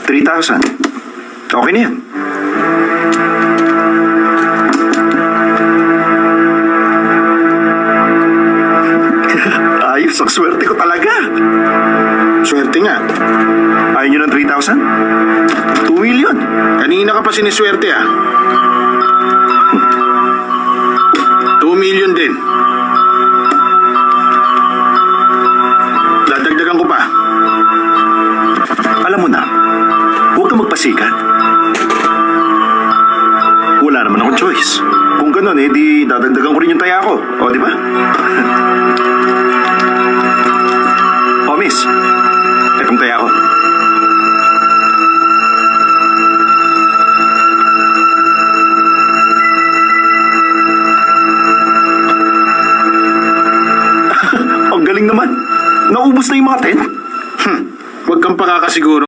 3,000. Okay na yan. Ayos, ang swerte ko talaga. Swerte nga. Ayaw nyo ng 3,000? 2 million. Kanina ka pa siniswerte ah. 2 million din. Dadagdagan ko pa. Alam mo na, huwag kang magpasikat. Wala naman akong choice. Kung ganun, di dadagdagan ko rin yung taya ko. O, di ba? O, miss. Etong taya ko. Ang galing naman. Naubos na yung mga tent. Huwag kang pakakasiguro.